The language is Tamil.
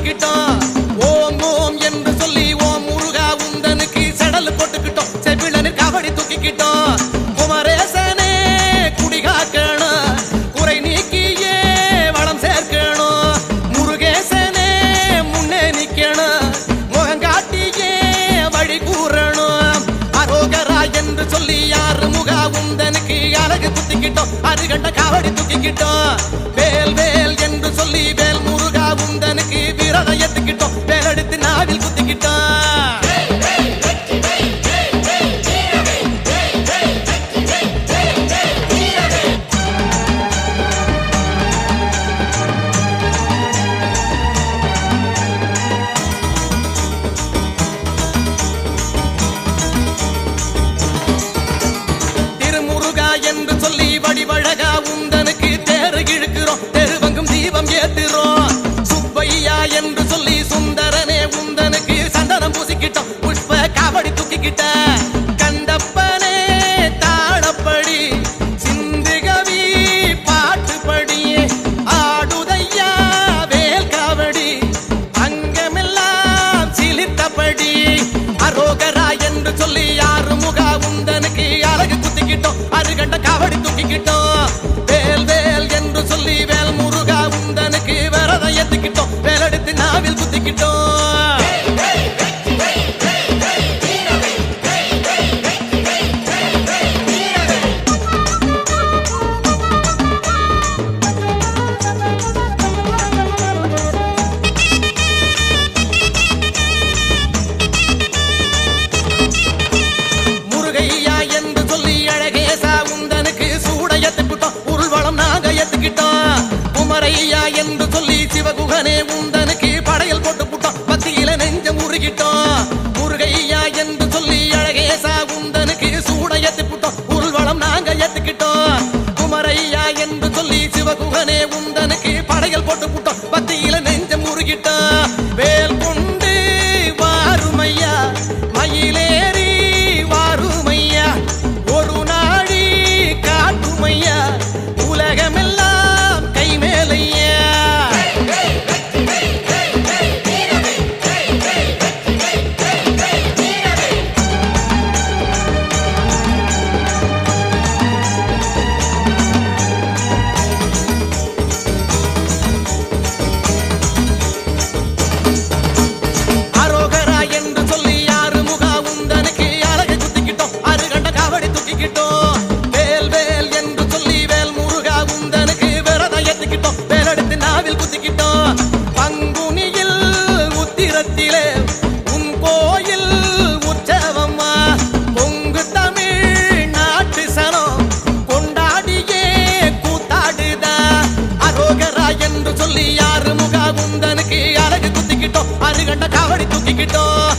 தூக்கிக்கிட்டோம். ஓம் ஓம் என்று சொல்லி ஓம் முருகா உந்தனுக்கு செடல் போட்டுக்கிட்டோம். செவிழனு காவடி தூக்கிக்கிட்டோம். குமரேசனே குடிகாக்கணும், குறை நீக்கியே வளம் சேர்க்கணும். முருகேசனே முன்னே நிக்கணும், முகங்காட்டியே வழி கூறணும். அரோகரா என்று சொல்லி யாரு முகா உந்தனுக்கு அழகு குத்திக்கிட்டோம். அருகண்ட காவடி தூக்கிக்கிட்டோம். வேல் வேல் என்று சொல்லி வேல் முருகா உந்தனுக்கு விரதம் ஏத்துக்கிட்டோம். வேலெடுத்து நாவில் குத்திக்கிட்டோம். திருமுருகா என்று சொல்லி வடிவழகா உந்தனுக்கு தேறு இழுக்கிறோம். தெருவங்கும் தீபம் ஏத்துறோம். சுப்பையா என்று சொல்லி சுந்தரனே உந்தனுக்கு சந்தனம் பூசிக்கிட்டோம். புஷ்ப காவடி தூக்கிக்கிட்ட. கண்டப்பனே தாளப்படி சிந்துகவி பாட்டுப்படி ஆடுதையா வேல் காவடி அங்கமெல்லாம் சிலித்தபடி. அரோகரா என்று சொல்லி யாரு முகா உந்தனுக்கு அழகு குத்திக்கிட்டோம். அருகண்ட காவடி தூக்கிக்கிட்டோம். வேல் வேல் என்று சொல்லி வேல் முருகா உந்தனுக்கு விரதம் ஏத்துக்கிட்டோம். வேலெடுத்து நாவில் குத்திக்கிட்டோம். முருகையா என்று சொல்லி அழகேசா உந்தனுக்கு சூட ஏத்துக்கிட்டோம். உருள்வளம் நாங்க ஏத்துக்கிட்டோம். குமரையா என்று சொல்லி சிவகுகனே உந்தனுக்கு படையல் போட்டு புட்டோம். பத்தியில நெஞ்சம் உருகிட்டோம். முருகையா என்று சொல்லி அழகேசா உந்தனுக்கு சூட ஏத்துக்கிட்டோம். உருள்வளம் நாங்க ஏத்துக்கிட்டோம். குமரையா என்று சொல்லி சிவகுகனே உந்தனுக்கு படையல் போட்டு புட்டோம். பத்தியில நெஞ்சம் உருகிட்டோம். வேல் கொண்டு வாருமையா மயிலேறி வாருமையா ஒரு நாடி காட்டுமையா உலகமெல்லாம் கைமேலையா. அரோகரா என்று சொல்லி யாரு முகா உந்தனுக்கு அழகு குத்திக்கிட்டோம். அருகண்ட காவடி தூக்கிக்கிட்டோம். வேல் வேல் என்று சொல்லி வேல் முருகா உந்தனுக்கு விரதம் ஏத்துக்கிட்டோம். வேலெடுத்து நாவில் குத்திக்கிட்டோம். பங்குனியில் உத்திரத்திலே உன் கோயில் உற்சவம்மா பொங்கு தமிழ் நாட்டு சனம் கொண்டாடியே கூத்தாடுதா. அரோகரா என்று சொல்லி யாரு முகா உந்தனுக்கு அழகு குத்திக்கிட்டோம். அருகண்ட காவடி தூக்கிக்கிட்டோம்.